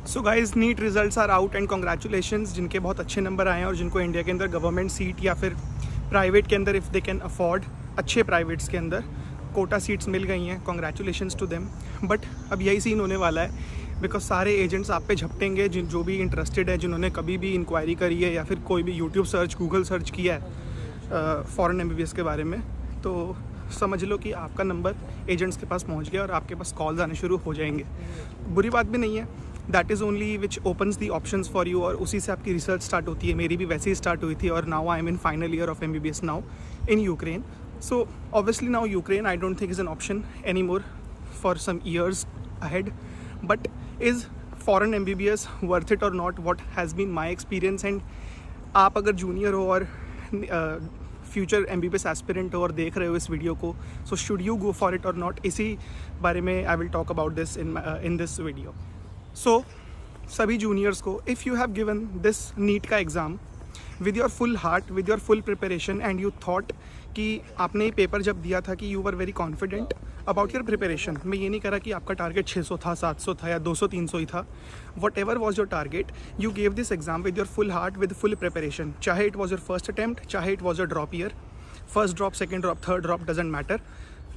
So guys NEET results are out and congratulations जिनके बहुत अच्छे नंबर आए हैं और जिनको इंडिया के अंदर गवर्नमेंट सीट या फिर प्राइवेट के अंदर इफ़ दे कैन अफोर्ड अच्छे प्राइवेट्स के अंदर कोटा सीट्स मिल गई हैं। Congratulations to them. बट अब यही सीन होने वाला है बिकॉज सारे एजेंट्स आप पे झपटेंगे जो भी इंटरेस्टेड है, जिन्होंने कभी भी इंक्वायरी करी है या फिर कोई भी यूट्यूब सर्च गूगल सर्च किया है फ़ॉरेन MBBS के बारे में, तो समझ लो कि आपका नंबर एजेंट्स के पास पहुंच गया और आपके पास कॉल्स आने शुरू हो जाएंगे। बुरी बात भी नहीं है, that is only which opens the options for you और उसी से आपकी रिसर्च स्टार्ट होती है। मेरी भी वैसे ही स्टार्ट हुई थी और now I am in final year of MBBS now in Ukraine. So obviously now Ukraine I don't think is an option any more for some years ahead, but is foreign MBBS worth it और not, what has been my experience. And आप अगर junior हो और future MBBS aspirant हो और देख रहे हो इस वीडियो को, so should you go for it और नॉट, इसी बारे में I will talk about this in this video. So सभी जूनियर्स को, if you have given this NEET का exam with your full heart, with your full preparation and you thought कि आपने ये पेपर जब दिया था कि you were very confident about your preparation. मैं ये नहीं कह रहा कि आपका टारगेट 600 था, 700 था या 200-300 ही था। Whatever was your target, you gave this exam with your full heart, with full preparation, चाहे it was your first attempt, चाहे it was your drop year, first drop, second drop, third drop, doesn't matter,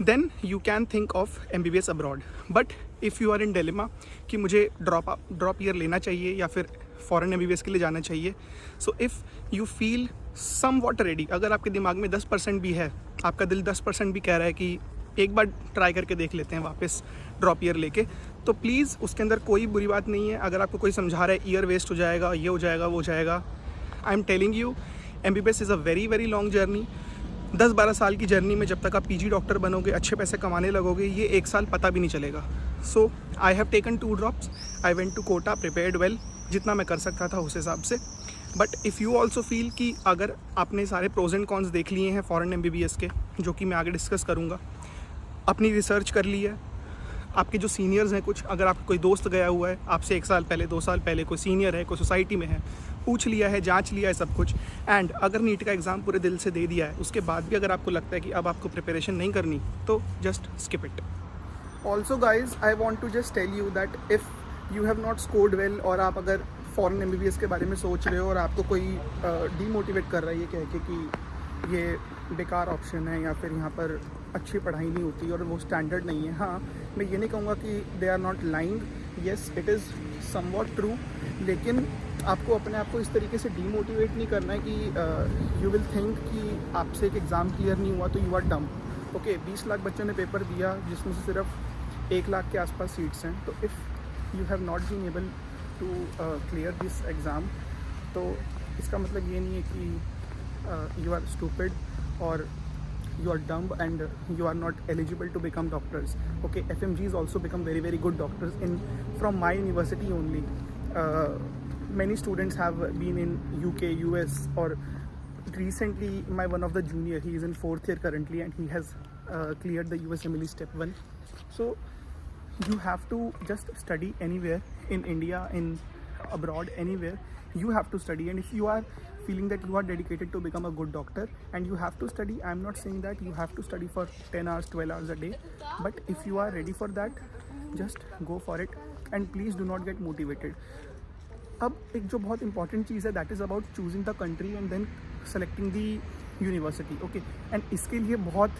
then you can think of MBBS abroad. But if you are in dilemma कि मुझे drop year लेना चाहिए या फिर foreign MBBS के लिए जाना चाहिए, so if you feel somewhat ready, अगर आपके दिमाग में 10% भी है, आपका दिल 10% भी कह रहा है कि एक बार ट्राई करके देख लेते हैं वापस ड्रॉप ईयर लेके, तो प्लीज़ उसके अंदर कोई बुरी बात नहीं है। अगर आपको कोई समझा रहा है ईयर वेस्ट हो जाएगा, ये हो जाएगा, वो हो जाएगा, I am telling you MBBS is a very very long journey. 10-12 साल की जर्नी में जब तक आप PG डॉक्टर बनोगे, अच्छे पैसे कमाने लगोगे, ये 1 साल पता भी नहीं चलेगा। So I have taken 2 drops, I went to Kota, prepared well, जितना मैं कर सकता था उस हिसाब से। But if you also feel कि अगर आपने सारे प्रोज एंड कॉन्स देख लिए हैं फॉरेन MBBS के, जो कि मैं आगे डिस्कस करूँगा, अपनी रिसर्च कर ली है, आपके जो सीनियर्स हैं कुछ, अगर आपका कोई दोस्त गया हुआ है आपसे 1 साल पहले, 2 साल पहले, कोई सीनियर है, कोई सोसाइटी में है, पूछ लिया है, जांच लिया है सब कुछ, एंड अगर नीट का एग्ज़ाम पूरे दिल से दे दिया है, उसके बाद भी अगर आपको लगता है कि अब आपको प्रिपरेशन नहीं करनी, तो just skip it. Also guys I want to just tell you that if you have not scored well और आप अगर फॉरेन MBBS के बारे में सोच रहे हो और आपको कोई डीमोटिवेट कर रहा है ये कह के कि ये बेकार ऑप्शन है या फिर यहाँ पर अच्छी पढ़ाई नहीं होती और वो स्टैंडर्ड नहीं है, हाँ, मैं ये नहीं कहूँगा कि they are not lying, yes it is somewhat true, लेकिन आपको अपने आप को इस तरीके से डीमोटिवेट नहीं करना है कि यू विल थिंक कि आपसे एक एग्ज़ाम क्लियर नहीं हुआ तो you are dumb. Okay, 20 lakh बच्चों ने पेपर दिया जिसमें से सिर्फ 1 लाख के आसपास सीट्स हैं, तो if you have not been able to clear this exam, तो इसका मतलब ये नहीं है कि यू आर स्टूपिड और you are dumb and you are not eligible to become doctors. Okay, FMGs also become very very good doctors from my university only. Many students have been in UK, US, or recently one of the junior, he is in 4th year currently and he has cleared the USMLE step 1. So you have to just study anywhere in India, in abroad, anywhere you have to study. And if you are feeling that you are dedicated to become a good doctor and you have to study, I am not saying that you have to study for 10 hours 12 hours a day, but if you are ready for that, just go for it and please do not get motivated. अब एक जो बहुत important चीज़ है, that is about choosing the country and then selecting the university. Okay, and इसके लिए बहुत,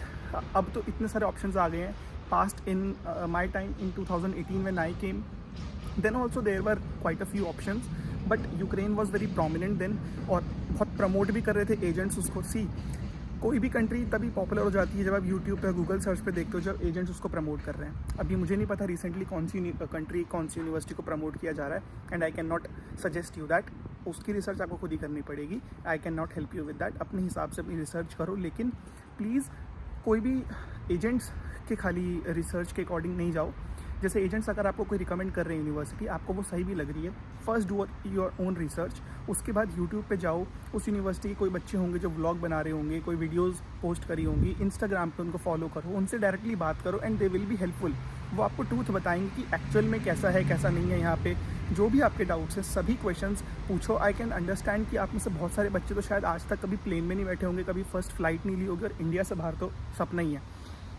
अब तो इतने सारे ऑप्शंस आ गए हैं। Past in my time in 2018 when I came, then also there were quite a few options, but Ukraine was very prominent then और बहुत प्रमोट भी कर रहे थे एजेंट्स उसको। सी, कोई भी कंट्री तभी पॉपुलर हो जाती है जब आप यूट्यूब पे, गूगल सर्च पे देखते हो, जब एजेंट्स उसको प्रमोट कर रहे हैं। अभी मुझे नहीं पता रिसेंटली कौन सी कंट्री, कौन सी यूनिवर्सिटी को प्रमोट किया जा रहा है, and I can not suggest you that, उसकी रिसर्च आपको खुद ही करनी पड़ेगी। I can not help you with that, अपने हिसाब से अपनी रिसर्च करो, लेकिन प्लीज़ कोई भी एजेंट्स के खाली रिसर्च के अकॉर्डिंग नहीं जाओ। जैसे एजेंट्स अगर आपको कोई रिकमेंड कर रहे हैं यूनिवर्सिटी, आपको वो सही भी लग रही है, first do your own research, उसके बाद यूट्यूब पे जाओ, उस यूनिवर्सिटी के कोई बच्चे होंगे जो व्लॉग बना रहे होंगे, कोई वीडियोस पोस्ट करी होंगी, इंस्टाग्राम पे उनको फॉलो करो, उनसे डायरेक्टली बात करो and they will be helpful. वो आपको ट्रूथ बताएंगे कि एक्चुअल में कैसा है कैसा नहीं है। यहाँ पे जो भी आपके डाउट्स हैं सभी क्वेश्चंस पूछो। आई कैन अंडरस्टैंड कि आप में से बहुत सारे बच्चे तो शायद आज तक कभी प्लेन में नहीं बैठे होंगे, कभी फर्स्ट फ्लाइट नहीं ली होगी, और इंडिया से बाहर तो सपना ही है।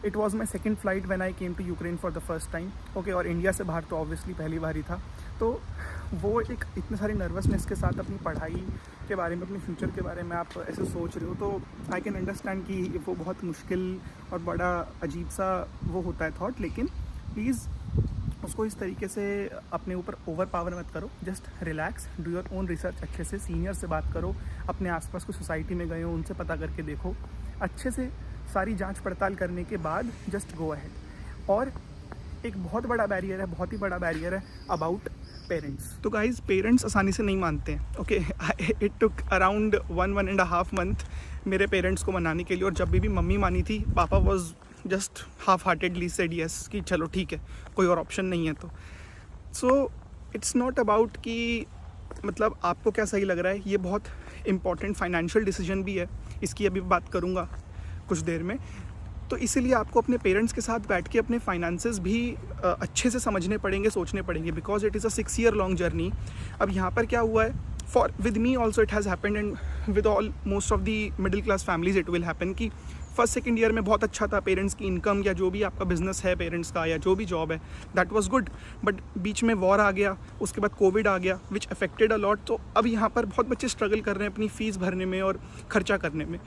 It was my second flight when I came to Ukraine for the first time. Okay, और इंडिया से बाहर तो ऑब्वियसली पहली बार ही था। तो वो एक इतने सारी नर्वसनेस के साथ अपनी पढ़ाई के बारे में, अपने फ्यूचर के बारे में आप ऐसे सोच रहे हो, तो आई कैन अंडरस्टैंड कि वो बहुत मुश्किल और बड़ा अजीब सा वो होता है थॉट। लेकिन प्लीज़ उसको इस तरीके से अपने ऊपर ओवर पावर मत करो। Just relax, do your own research, अच्छे से सीनियर से बात करो, अपने आसपास को सोसाइटी में गए हो उनसे पता करके देखो, अच्छे से सारी जांच पड़ताल करने के बाद जस्ट गो अहेड। और एक बहुत बड़ा बैरियर है, बहुत ही बड़ा बैरियर है अबाउट पेरेंट्स। तो गाइज, पेरेंट्स आसानी से नहीं मानते हैं। Okay, it took around 1.5 month मेरे पेरेंट्स को मनाने के लिए, और जब भी मम्मी मानी थी, पापा was just half heartedly said yes कि चलो ठीक है, कोई और ऑप्शन नहीं है। तो सो इट्स नॉट अबाउट कि मतलब आपको क्या सही लग रहा है, ये बहुत इंपॉर्टेंट फाइनेंशियल डिसीजन भी है, इसकी अभी बात करूँगा कुछ देर में। तो इसीलिए आपको अपने पेरेंट्स के साथ बैठ के अपने फाइनेंसेस भी अच्छे से समझने पड़ेंगे, सोचने पड़ेंगे, because it is a 6 year long journey. अब यहाँ पर क्या हुआ है, for with me also it has happened, and with all most of the middle class families it will happen कि फर्स्ट सेकंड ईयर में बहुत अच्छा था, पेरेंट्स की इनकम या जो भी आपका बिजनेस है पेरेंट्स का या जो भी जॉब है, दैट वाज गुड। बट बीच में वॉर आ गया, उसके बाद कोविड आ गया, विच अफेक्टेड अ लॉट। तो अब यहाँ पर बहुत बच्चे स्ट्रगल कर रहे हैं अपनी फ़ीस भरने में और खर्चा करने में,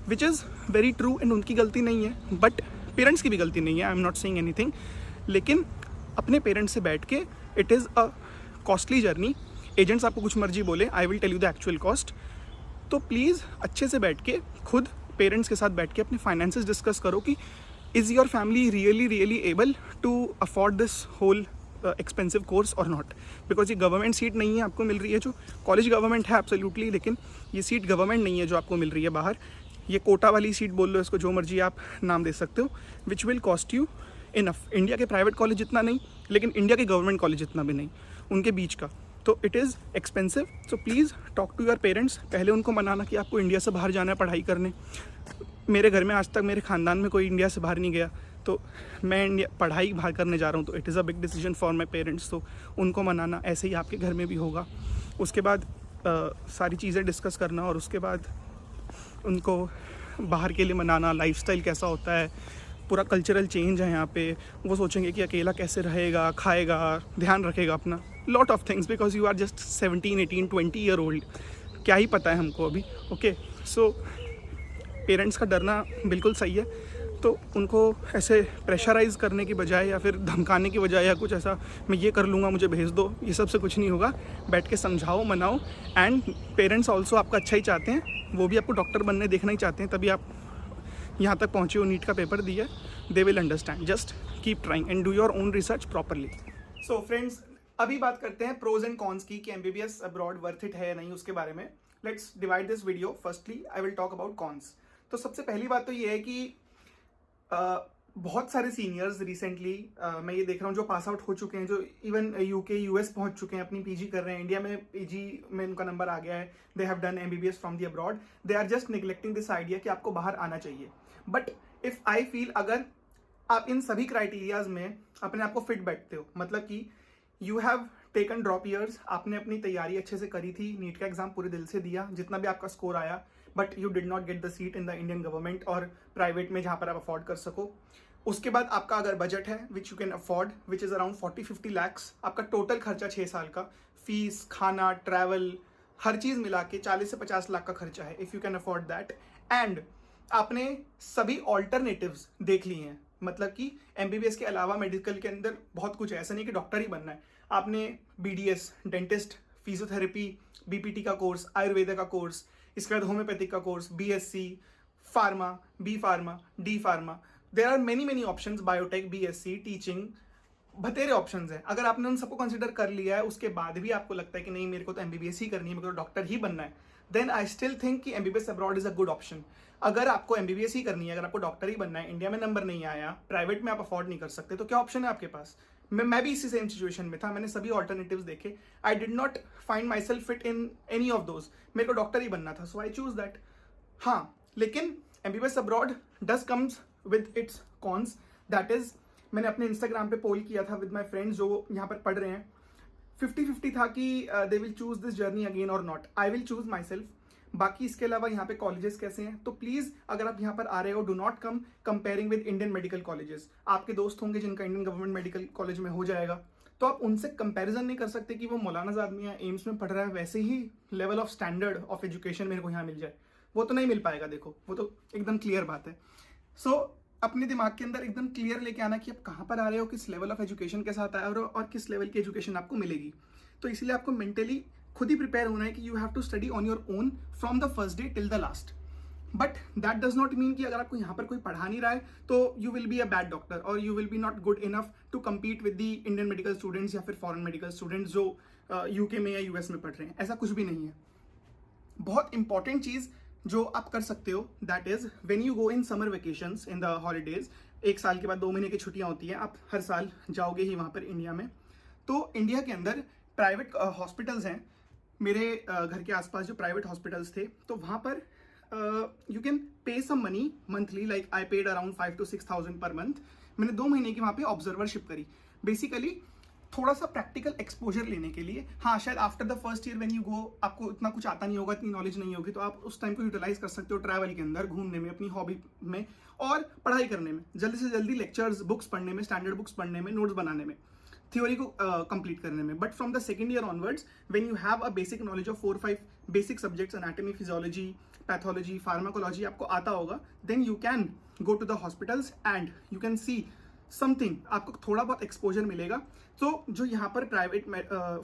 which is very true, and उनकी गलती नहीं है, बट पेरेंट्स की भी गलती नहीं है, I am not saying anything. लेकिन अपने पेरेंट्स से बैठ के, it is a costly journey. Agents आपको कुछ मर्जी बोले, I will tell you the actual cost. तो प्लीज़ अच्छे से बैठ के, खुद पेरेंट्स के साथ बैठ के अपने फाइनेंसेस डिस्कस करो कि is your family really able to afford this whole expensive course और नॉट। बिकॉज ये गवर्नमेंट सीट नहीं है आपको मिल रही है, जो कॉलेज गवर्नमेंट है एब्सोल्युटली, लेकिन ये सीट गवर्नमेंट नहीं है जो आपको मिल रही है बाहर। ये कोटा वाली सीट बोल लो, इसको जो मर्जी आप नाम दे सकते हो, which will cost you enough. India के प्राइवेट कॉलेज जितना नहीं, लेकिन इंडिया के गवर्नमेंट कॉलेज जितना भी नहीं, उनके बीच का। तो it is expensive. So please talk to your parents, पहले उनको मनाना कि आपको इंडिया से बाहर जाना है पढ़ाई करने। मेरे घर में आज तक मेरे ख़ानदान में कोई इंडिया से बाहर नहीं गया, तो मैं पढ़ाई बाहर करने जा रहा हूँ, तो it is a big decision for my parents. तो उनको मनाना, ऐसे ही आपके घर में भी होगा। उसके बाद सारी चीज़ें डिस्कस करना, और उसके बाद उनको बाहर के लिए मनाना, लाइफस्टाइल कैसा होता है, पूरा कल्चरल चेंज है यहाँ पे। वो सोचेंगे कि अकेला कैसे रहेगा, खाएगा, ध्यान रखेगा अपना, lot of things, because you are just 17, 18, 20 year old, क्या ही पता है हमको अभी। ओके, सो पेरेंट्स का डरना बिल्कुल सही है। तो उनको ऐसे प्रेशराइज करने की बजाय या फिर धमकाने की बजाय या कुछ ऐसा, मैं ये कर लूँगा मुझे भेज दो, ये सब से कुछ नहीं होगा। बैठ के समझाओ, मनाओ। एंड पेरेंट्स ऑल्सो आपका अच्छा ही चाहते हैं, वो भी आपको डॉक्टर बनने देखना ही चाहते हैं, तभी आप यहाँ तक पहुँचे हो, नीट का पेपर दिया। They will understand, just keep trying and do your own research properly. So friends, अभी बात करते हैं प्रोज एंड कॉन्स की, कि MBBS अब्रॉड वर्थ इट है या नहीं, उसके बारे में। Let's divide this video. Firstly I will talk about cons. तो सबसे पहली बात तो ये है कि बहुत सारे सीनियर्स रिसेंटली मैं ये देख रहा हूँ जो पास आउट हो चुके हैं, जो इवन UK US पहुंच चुके हैं, अपनी PG कर रहे हैं, इंडिया में PG में उनका नंबर आ गया है, they have done MBBS from the abroad, they are just neglecting this idea कि आपको बाहर आना चाहिए। बट इफ आई फील, अगर आप इन सभी क्राइटेरियाज में अपने आप को फिट बैठते हो, मतलब कि you have taken drop years, आपने अपनी तैयारी अच्छे से करी थी, नीट का एग्जाम पूरे दिल से दिया, जितना भी आपका स्कोर आया, but you did not get the seat in the Indian government और प्राइवेट में जहाँ पर आप अफोर्ड कर सको। उसके बाद आपका अगर बजट है which you can afford, which is around 40-50 lakhs, आपका टोटल खर्चा 6 साल का, फीस, खाना, ट्रैवल, हर चीज़ मिला के 40 से 50 लाख का खर्चा है, if you can afford that. And आपने सभी ऑल्टरनेटिव्स देख लिए हैं, मतलब कि MBBS के अलावा मेडिकल के अंदर बहुत कुछ है, ऐसा नहीं कि डॉक्टर ही बनना है। आपने BDS, डेंटिस्ट, फिजियोथेरेपी, BPT का कोर्स, आयुर्वेदा का कोर्स, इसके बाद होम्योपैथिक का course, BSc, pharma, B pharma, D pharma, there are many options, biotech, BSc, teaching, बतेरे ऑप्शंस हैं। अगर आपने उन सबको कंसिडर कर लिया है, उसके बाद भी आपको लगता है कि नहीं मेरे को तो MBBS ही करनी है, मेरे को डॉक्टर ही बनना है, देन आई स्टिल थिंक कि MBBS abroad is a good option. अगर आपको MBBS ही करनी है, अगर आपको डॉक्टर ही बनना है, इंडिया में नंबर नहीं आया, प्राइवेट में आप अफोर्ड नहीं कर सकते, तो क्या ऑप्शन है आपके पास? मैं भी इसी सेम सिचुएशन में था, मैंने सभी ऑल्टरनेटिव्स देखे, I did not find my self fit in any of those, मेरे को डॉक्टर ही बनना था, सो आई चूज दैट। हाँ, लेकिन MBBS abroad does comes with its cons, that is, मैंने अपने इंस्टाग्राम पे पोल किया था विद माई फ्रेंड्स जो यहाँ पर पढ़ रहे हैं, 50-50 था कि they will choose this journey again और not. I will choose myself. बाकी इसके अलावा यहाँ पे कॉलेजेस कैसे हैं, तो प्लीज अगर आप यहाँ पर आ रहे हो, do not come comparing with Indian medical colleges. आपके दोस्त होंगे जिनका इंडियन गवर्नमेंट मेडिकल कॉलेज में हो जाएगा, तो आप उनसे कंपैरिजन नहीं कर सकते कि वो मौलाना आदमी है, एम्स में पढ़ रहा है, वैसे ही level of standard of education मेरे को यहाँ मिल जाए, वो तो नहीं मिल पाएगा। देखो वो तो एकदम क्लियर बात है। सो अपने दिमाग के अंदर एकदम क्लियर लेके आना कि आप कहाँ पर आ रहे हो, किस लेवल ऑफ एजुकेशन के साथ आए हो और किस लेवल की एजुकेशन आपको मिलेगी। तो इसलिए आपको मेंटली खुद ही प्रिपेयर होना है कि you have to study on your own from the first day till the last. But that does not mean कि अगर आपको यहाँ पर कोई पढ़ा नहीं रहा है तो you will be a bad doctor और you will be not good enough to compete with the Indian medical students या फिर फॉरेन मेडिकल स्टूडेंट्स जो यूके में या यूएस में पढ़ रहे हैं। ऐसा कुछ भी नहीं है। बहुत इंपॉर्टेंट चीज जो आप कर सकते हो that is when you go in summer vacations in the holidays, 1 साल के बाद 2 महीने की छुट्टियां होती हैं, आप हर साल जाओगे ही वहां पर इंडिया में। तो इंडिया के अंदर प्राइवेट हॉस्पिटल्स हैं, मेरे घर के आसपास जो प्राइवेट हॉस्पिटल्स थे, तो वहां पर you can pay some money monthly, like I paid around 5,000 to 6,000 per month. मैंने 2 महीने की वहां पे ऑब्जर्वरशिप करी, बेसिकली थोड़ा सा प्रैक्टिकल एक्सपोजर लेने के लिए। हाँ, शायद after the first year when you go आपको इतना कुछ आता नहीं होगा, इतनी नॉलेज नहीं होगी, तो आप उस टाइम को यूटिलाइज कर सकते हो ट्रैवल के अंदर, घूमने में, अपनी हॉबी में और पढ़ाई करने में, जल्दी से जल्दी लेक्चर्स, बुक्स पढ़ने में, स्टैंडर्ड बुक्स पढ़ने में, नोट्स बनाने में, थ्योरी को कंप्लीट करने में। But from the second year onwards when you have a basic knowledge of 4-5 basic subjects, anatomy, physiology, pathology, pharmacology आपको आता होगा, then you can go to the hospitals and you can see something, आपको थोड़ा बहुत exposure मिलेगा। तो जो यहाँ पर प्राइवेट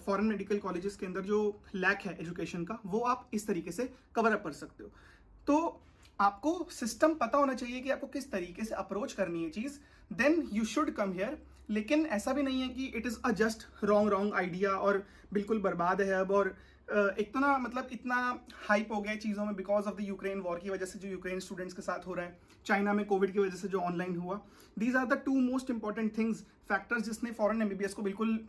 फॉरेन मेडिकल कॉलेजेस के अंदर जो लैक है एजुकेशन का, वो आप इस तरीके से कवर अप कर सकते हो। तो आपको सिस्टम पता होना चाहिए कि आपको किस तरीके से अप्रोच करनी है चीज, then you should come here. लेकिन ऐसा भी नहीं है कि it is a just wrong idea और बिल्कुल बर्बाद है अब। और एक तो ना मतलब इतना हाइप हो गया है चीज़ों में because of the Ukraine war की वजह से, जो यूक्रेन स्टूडेंट्स के साथ हो रहा है, चाइना में कोविड की वजह से जो ऑनलाइन हुआ, these are the 2 most important things, factors जिसने फॉरेन एमबीबीएस को बिल्कुल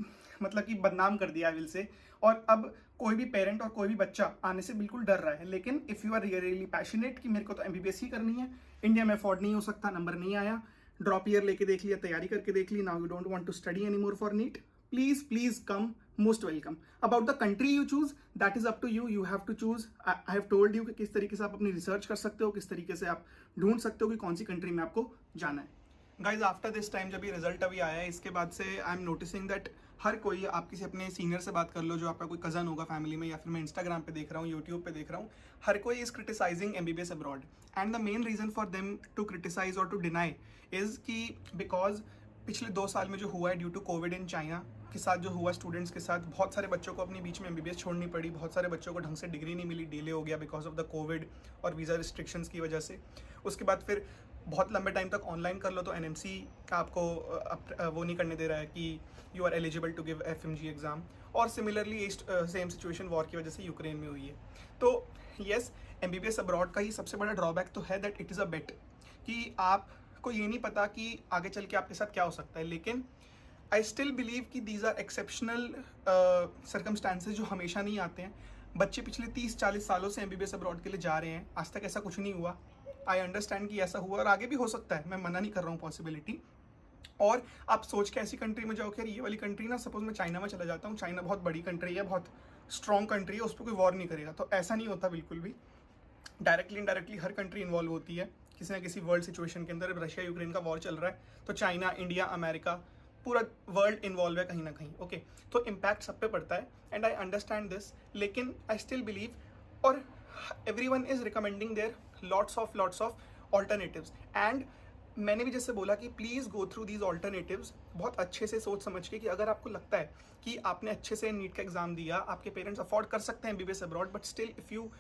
मतलब कि बदनाम कर दिया विल से। और अब कोई भी पेरेंट और कोई भी बच्चा आने से बिल्कुल डर रहा है। लेकिन if you are really passionate कि मेरे को तो एमबीबीएस ही करनी है, इंडिया में अफोर्ड नहीं हो सकता, नंबर नहीं आया, ड्रॉप ईयर लेके देख लिया, तैयारी करके देख ली, now you don't want to study any more for NEET, please come, most welcome. About the country you choose, that is up to you, you have to choose. I have told you कि किस तरीके से आप अपनी research कर सकते हो, किस तरीके से आप ढूंढ सकते हो कि कौन सी कंट्री में आपको जाना है। गाइज आफ्टर दिस टाइम जब ये रिजल्ट अभी आया है, इसके बाद से आई एम नोटिसिंग दैट हर कोई, आप किसी अपने सीनियर से बात कर लो जो आपका कोई कजन होगा फैमिली में, या फिर मैं इंस्टाग्राम पे देख रहा हूँ, यूट्यूब पे देख रहा हूँ, हर कोई is criticising MBBS abroad. And the main reason for them to criticise और टू डिनाई इज कि बिकॉज पिछले 2 साल में जो हुआ है due to COVID in China के साथ जो हुआ स्टूडेंट्स के साथ, बहुत सारे बच्चों को अपनी बीच में एमबीबीएस छोड़नी पड़ी, बहुत सारे बच्चों को ढंग से डिग्री नहीं मिली, डिले हो गया बिकॉज ऑफ द कोविड और वीज़ा रिस्ट्रिक्शंस की वजह से। उसके बाद फिर बहुत लंबे टाइम तक ऑनलाइन कर लो तो एनएमसी का आपको वो नहीं करने दे रहा है कि you are eligible to give FMG exam. और सिमिलरली सेम सिचुएशन वॉर की वजह से यूक्रेन में हुई है। तो येस, एमबीबीएस अब्रॉड का ही सबसे बड़ा ड्रॉबैक तो है दैट इट इज़ अ बेट, कि आपको ये नहीं पता कि आगे चल के आपके साथ क्या हो सकता है। लेकिन आई स्टिल बिलीव कि दीज आर एक्सेप्शनल सर्कमस्टांसेस जो हमेशा नहीं आते हैं। बच्चे पिछले 30-40 सालों से एमबीबीएस अब्रॉड के लिए जा रहे हैं, आज तक ऐसा कुछ नहीं हुआ। आई अंडरस्टैंड कि ऐसा हुआ और आगे भी हो सकता है, मैं मना नहीं कर रहा हूँ पॉसिबिलिटी। और आप सोच के ऐसी कंट्री में जाओ कि यार ये वाली कंट्री ना, सपोज मैं चाइना में चला जाता हूँ, चाइना बहुत बड़ी कंट्री है, बहुत स्ट्रॉन्ग कंट्री है, उस पर कोई वॉर नहीं करेगा, तो ऐसा नहीं होता बिल्कुल भी। डायरेक्टली इनडायरेक्टली हर कंट्री इन्वॉल्व होती है किसी ना किसी वर्ल्ड सिचुएशन के अंदर। रशिया यूक्रेन का वॉर चल रहा है तो चाइना, इंडिया, अमेरिका, पूरा वर्ल्ड इन्वॉल्व है कहीं ना कहीं। ओके, तो इम्पैक्ट सब पे पड़ता है एंड आई अंडरस्टैंड दिस। लेकिन आई स्टिल बिलीव, और everyone is recommending there lots of alternatives. And मैंने भी जैसे बोला कि please go through these alternatives बहुत अच्छे से सोच समझ के, कि अगर आपको लगता है कि आपने अच्छे से नीट का एग्जाम दिया, आपके पेरेंट्स अफोर्ड कर सकते हैं MBBS abroad, but still if you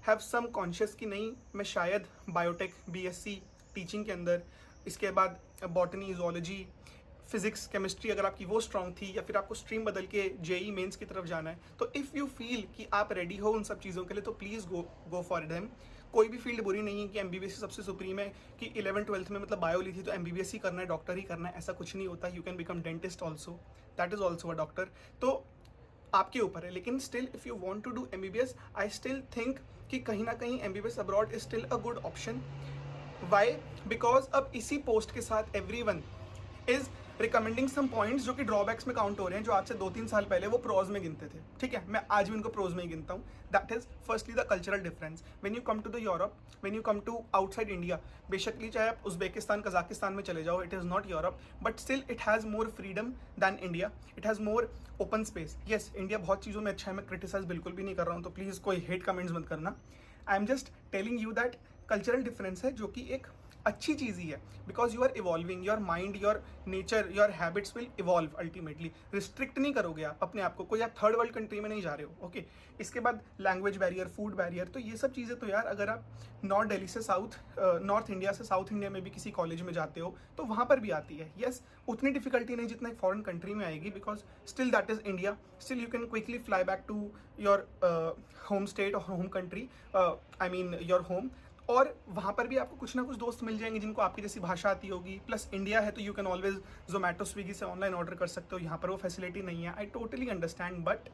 have some conscious कि नहीं, मैं शायद बायोटेक, बीएससी टीचिंग के अंदर, इसके बाद बॉटनी, जूलॉजी, फिजिक्स, केमिस्ट्री अगर आपकी वो स्ट्रॉन्ग थी, या फिर आपको स्ट्रीम बदल के जेई मेंस की तरफ जाना है, तो इफ़ यू फील कि आप रेडी हो उन सब चीज़ों के लिए, तो प्लीज़ गो फॉर देम। कोई भी फील्ड बुरी नहीं है कि एमबीबीएस सबसे सुप्रीम है, कि 11th-12th में मतलब बायो ली थी तो एमबीबीएस ही करना है, डॉक्टर ही करना है, ऐसा कुछ नहीं होता। You can become dentist also, that is also a doctor. तो आपके ऊपर है। लेकिन still if you want to do MBBS, I still think कि कहीं ना कहीं MBBS abroad is still a good option. Why? Because अब इसी पोस्ट के साथ everyone is recommending some points जो कि ड्रॉबैक्स में काउंट हो रहे हैं, जो आज से 2-3 साल पहले वो प्रोज में गिनते थे, ठीक है, मैं आज भी उनको प्रोज में ही गिनता हूँ. That is firstly the cultural difference. When you come to the Europe, when you come to outside India, basically चाहे आप उज्बेकिस्तान, कजाकिस्तान में चले जाओ, it is not Europe, but still it has more freedom than India. It has more open space. Yes, India बहुत चीज़ों में अच्छा है, मैं क्रिटिसाइज बिल्कुल भी नहीं कर रहा हूँ, तो प्लीज़ कोई हेट कमेंट्स मत करना. I am just telling you that cultural difference है, जो कि एक अच्छी चीज़ ही है, because you are evolving, your mind, your nature, your habits will evolve ultimately. Restrict नहीं करोगे आप अपने आप को, कोई आप थर्ड वर्ल्ड कंट्री में नहीं जा रहे हो. ओके, इसके बाद लैंग्वेज बैरियर, फूड बैरियर, तो ये सब चीज़ें तो यार अगर आप नॉर्थ दिल्ली से नॉर्थ इंडिया से साउथ इंडिया में भी किसी कॉलेज में जाते हो तो वहाँ पर भी आती है. येस, उतनी डिफिकल्टी नहीं जितना एक फॉरेन कंट्री में आएगी, because still that is India. Still you can quickly fly back to your home state और home country, I mean your home, और वहाँ पर भी आपको कुछ ना कुछ दोस्त मिल जाएंगे जिनको आपकी जैसी भाषा आती होगी. प्लस इंडिया है तो you can always Zomato Swiggy से ऑनलाइन ऑर्डर कर सकते हो. यहाँ पर वो फैसिलिटी नहीं है. I totally understand, but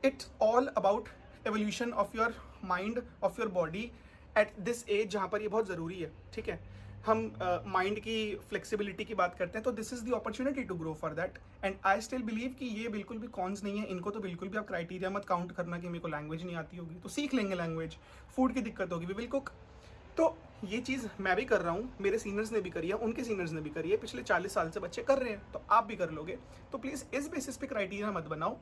it's all about evolution of your mind, of your body at this age, जहाँ पर ये बहुत ज़रूरी है. ठीक है, हम माइंड की फ्लेक्सिबिलिटी की बात करते हैं, तो this is the opportunity to grow for that. And I still believe कि ये बिल्कुल भी कॉन्स नहीं है. इनको तो बिल्कुल भी आप क्राइटेरिया मत काउंट करना कि मेरे को लैंग्वेज नहीं आती होगी, तो सीख लेंगे लैंग्वेज. फूड की दिक्कत होगी, वी विल कुक. तो ये चीज़ मैं भी कर रहा हूँ, मेरे सीनियर्स ने भी करी है, उनके सीनियर्स ने भी करी है, पिछले 40 साल से बच्चे कर रहे हैं, तो आप भी कर लोगे. तो प्लीज़ इस बेसिस पे क्राइटेरिया मत बनाओ.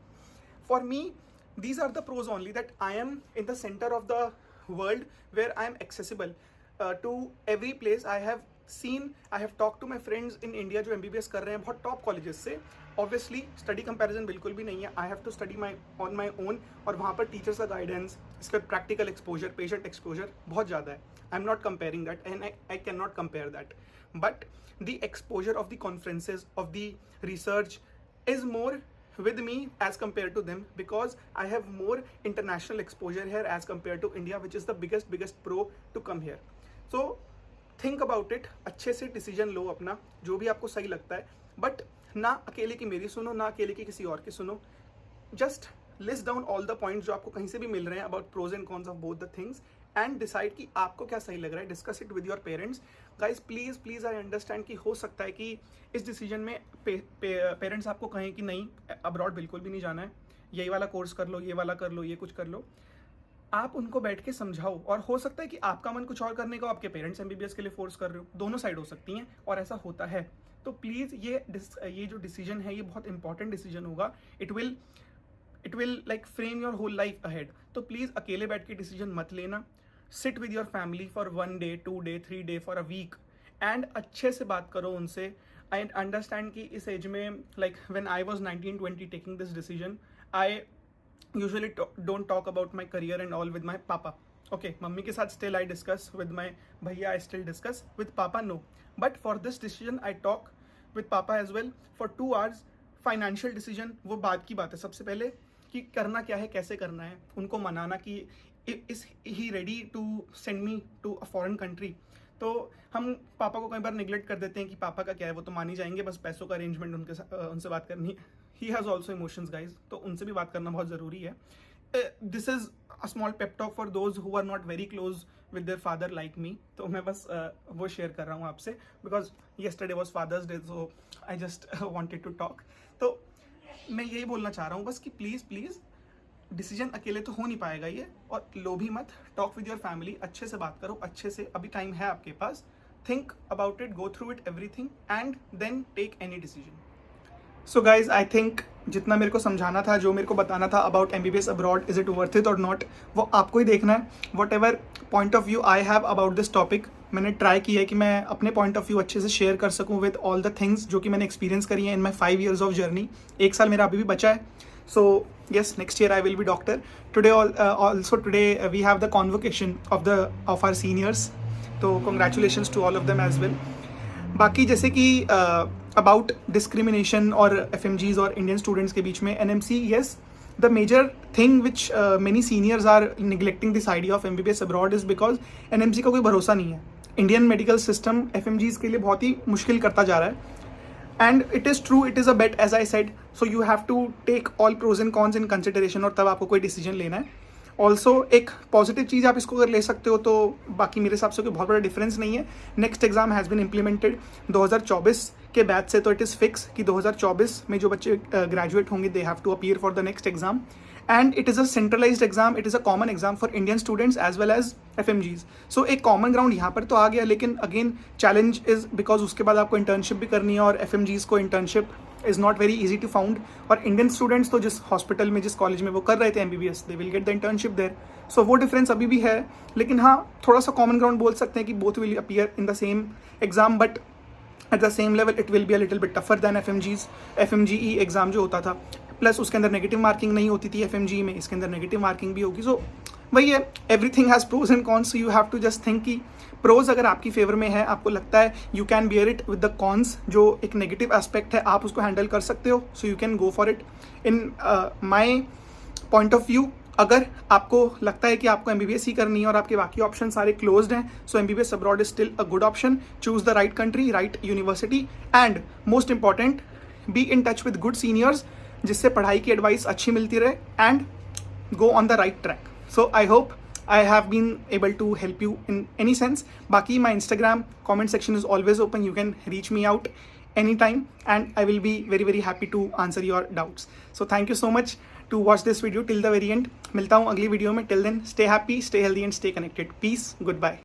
For me these are the pros only, that I am in the center of the world where I am accessible to every place. I have seen, I have talked to my friends in India जो MBBS कर रहे हैं बहुत top colleges से. Obviously study comparison बिल्कुल भी नहीं है. I have to study on my own, और वहाँ पर टीचर्स का गाइडेंस, इसका प्रैक्टिकल एक्सपोजर, पेशेंट एक्सपोजर बहुत ज़्यादा है. I am not comparing that and I can not compare that, but the exposure of the conferences, of the research is more with me as compared to them, because I have more international exposure here as compared to India, which is the biggest pro to come here. So think about it, अच्छे से decision लो अपना, जो भी आपको सही लगता है, but ना अकेले की मेरी सुनो, ना अकेले की किसी और की सुनो. Just list down all the points जो आपको कहीं से भी मिल रहे हैं about pros and cons of both the things, and decide कि आपको क्या सही लग रहा है. Discuss it with your parents. Guys please I understand कि हो सकता है कि इस डिसीजन में पेरेंट्स आपको कहें कि नहीं, अब्रॉड बिल्कुल भी नहीं जाना है, यही वाला कोर्स कर लो, ये वाला कर लो, ये कुछ कर लो. आप उनको बैठ के समझाओ, और हो सकता है कि आपका मन कुछ और करने को, आपके पेरेंट्स MBBS के लिए फोर्स कर रहे हो. दोनों साइड हो सकती हैं, और ऐसा होता है. तो प्लीज़ ये जो डिसीजन है, ये बहुत इंपॉर्टेंट डिसीजन होगा. It will like frame your whole life ahead. तो प्लीज़ अकेले बैठ के डिसीजन मत लेना. Sit with your family for 1 day, 2 day, 3 day, for a week, and अच्छे से बात करो उनसे. आई अंडरस्टैंड कि इस एज में, like when I was 19-20 taking this decision, I usually don't talk about my career and all with my papa. Okay, mummy के साथ still I discuss, with my भैया I still discuss, with papa no. But for this decision I talk with papa as well for 2 hours. Financial decision वो बाद की बात है. सबसे पहले कि करना क्या है, कैसे करना है, उनको मनाना कि is he ready to send me to a foreign country. तो हम पापा को कई बार निगलेक्ट कर देते हैं कि पापा का क्या है, वो तो मान ही जाएंगे, बस पैसों का अरेंजमेंट उनसे बात करनी है. He has also emotions guys, तो उनसे भी बात करना बहुत ज़रूरी है. This is a small pep talk for those who are not very close with their father like me. तो मैं बस वो शेयर कर रहा हूँ आपसे, because yesterday was Father's day, so I just wanted to talk. तो मैं यही बोलना चाह रहा हूँ बस कि प्लीज़ डिसीजन अकेले तो हो नहीं पाएगा ये, और लो भी मत. टॉक विद योर फैमिली, अच्छे से बात करो, अच्छे से, अभी टाइम है आपके पास. Think about it, go through it everything, and then take any decision. So guys, I think जितना मेरे को समझाना था, जो मेरे को बताना था about MBBS abroad, is it worth it और नॉट, वो आपको ही देखना है. What ever point of view I have about this topic, मैंने ट्राई किया है कि मैं अपने पॉइंट ऑफ व्यू अच्छे से शेयर कर सकूँ विद ऑल द थिंग्स जो कि मैंने एक्सपीरियंस करी है इन माई 5 years ऑफ जर्नी. 1 साल मेरा अभी भी बचा है. So yes, next year I will be doctor. Today also we have the convocation of our seniors. So congratulations to all of them as well. बाकी जैसे कि about discrimination और FMGs और Indian students के बीच में NMC, yes, the major thing which many seniors are neglecting this idea of MBBS abroad is because NMC का कोई भरोसा नहीं है. Indian medical system FMGs के लिए बहुत ही मुश्किल करता जा रहा है. And it is true, it is a bet, as I said, so you have to take all pros and cons in consideration, और तब आपको कोई डिसीजन लेना है. ऑल्सो एक पॉजिटिव चीज़ आप इसको अगर ले सकते हो, तो बाकी मेरे हिसाब से कोई बहुत बड़ा डिफरेंस नहीं है। Next exam has been implemented 2024 के बैच से, तो इट इज़ फिक्स कि 2024 में जो बच्चे ग्रेजुएट होंगे they have to appear for the next exam, and it is a centralised exam, it is a common exam for Indian students as well as FMGs। So एक common ground यहाँ पर तो आ गया, लेकिन अगेन चैलेंज इज़ बिकॉज उसके बाद आपको internship भी करनी है, और FMGs को internship is not very easy to found, और इंडियन स्टूडेंट्स तो जिस हॉस्पिटल में जिस कॉलेज में वो कर रहे थे MBBS, they will get the internship there. So वो डिफरेंस अभी भी है, लेकिन हाँ थोड़ा सा कॉमन ग्राउंड बोल सकते हैं कि both will appear in the same exam, but at the same level it will be a little bit tougher than FMGE exam जो होता था, प्लस उसके अंदर नेगेटिव मार्किंग नहीं होती थी FMGE में, इसके अंदर नेगेटिव मार्किंग भी होगी। सो वही है, everything has pros and cons, so you have to just think कि प्रोज अगर आपकी फेवर में है, आपको लगता है you can bear it, with the cons जो एक नेगेटिव एस्पेक्ट है आप उसको हैंडल कर सकते हो, so you can go for it. In my point of view, अगर आपको लगता है कि आपको MBBS ही करनी है और आपके बाकी ऑप्शन सारे क्लोज्ड हैं, सो MBBS abroad is still a good option. Choose the right country, right university, and most important be in touch with good seniors, जिससे पढ़ाई की एडवाइस अच्छी मिलती रहे, and go on the right track. So I hope I have been able to help you in any sense. Baki my Instagram comment section is always open. You can reach me out anytime and I will be very very happy to answer your doubts. So thank you so much to watch this video till the very end. मिलता हूँ अगली video में. Till then, stay happy, stay healthy and stay connected. Peace. Goodbye.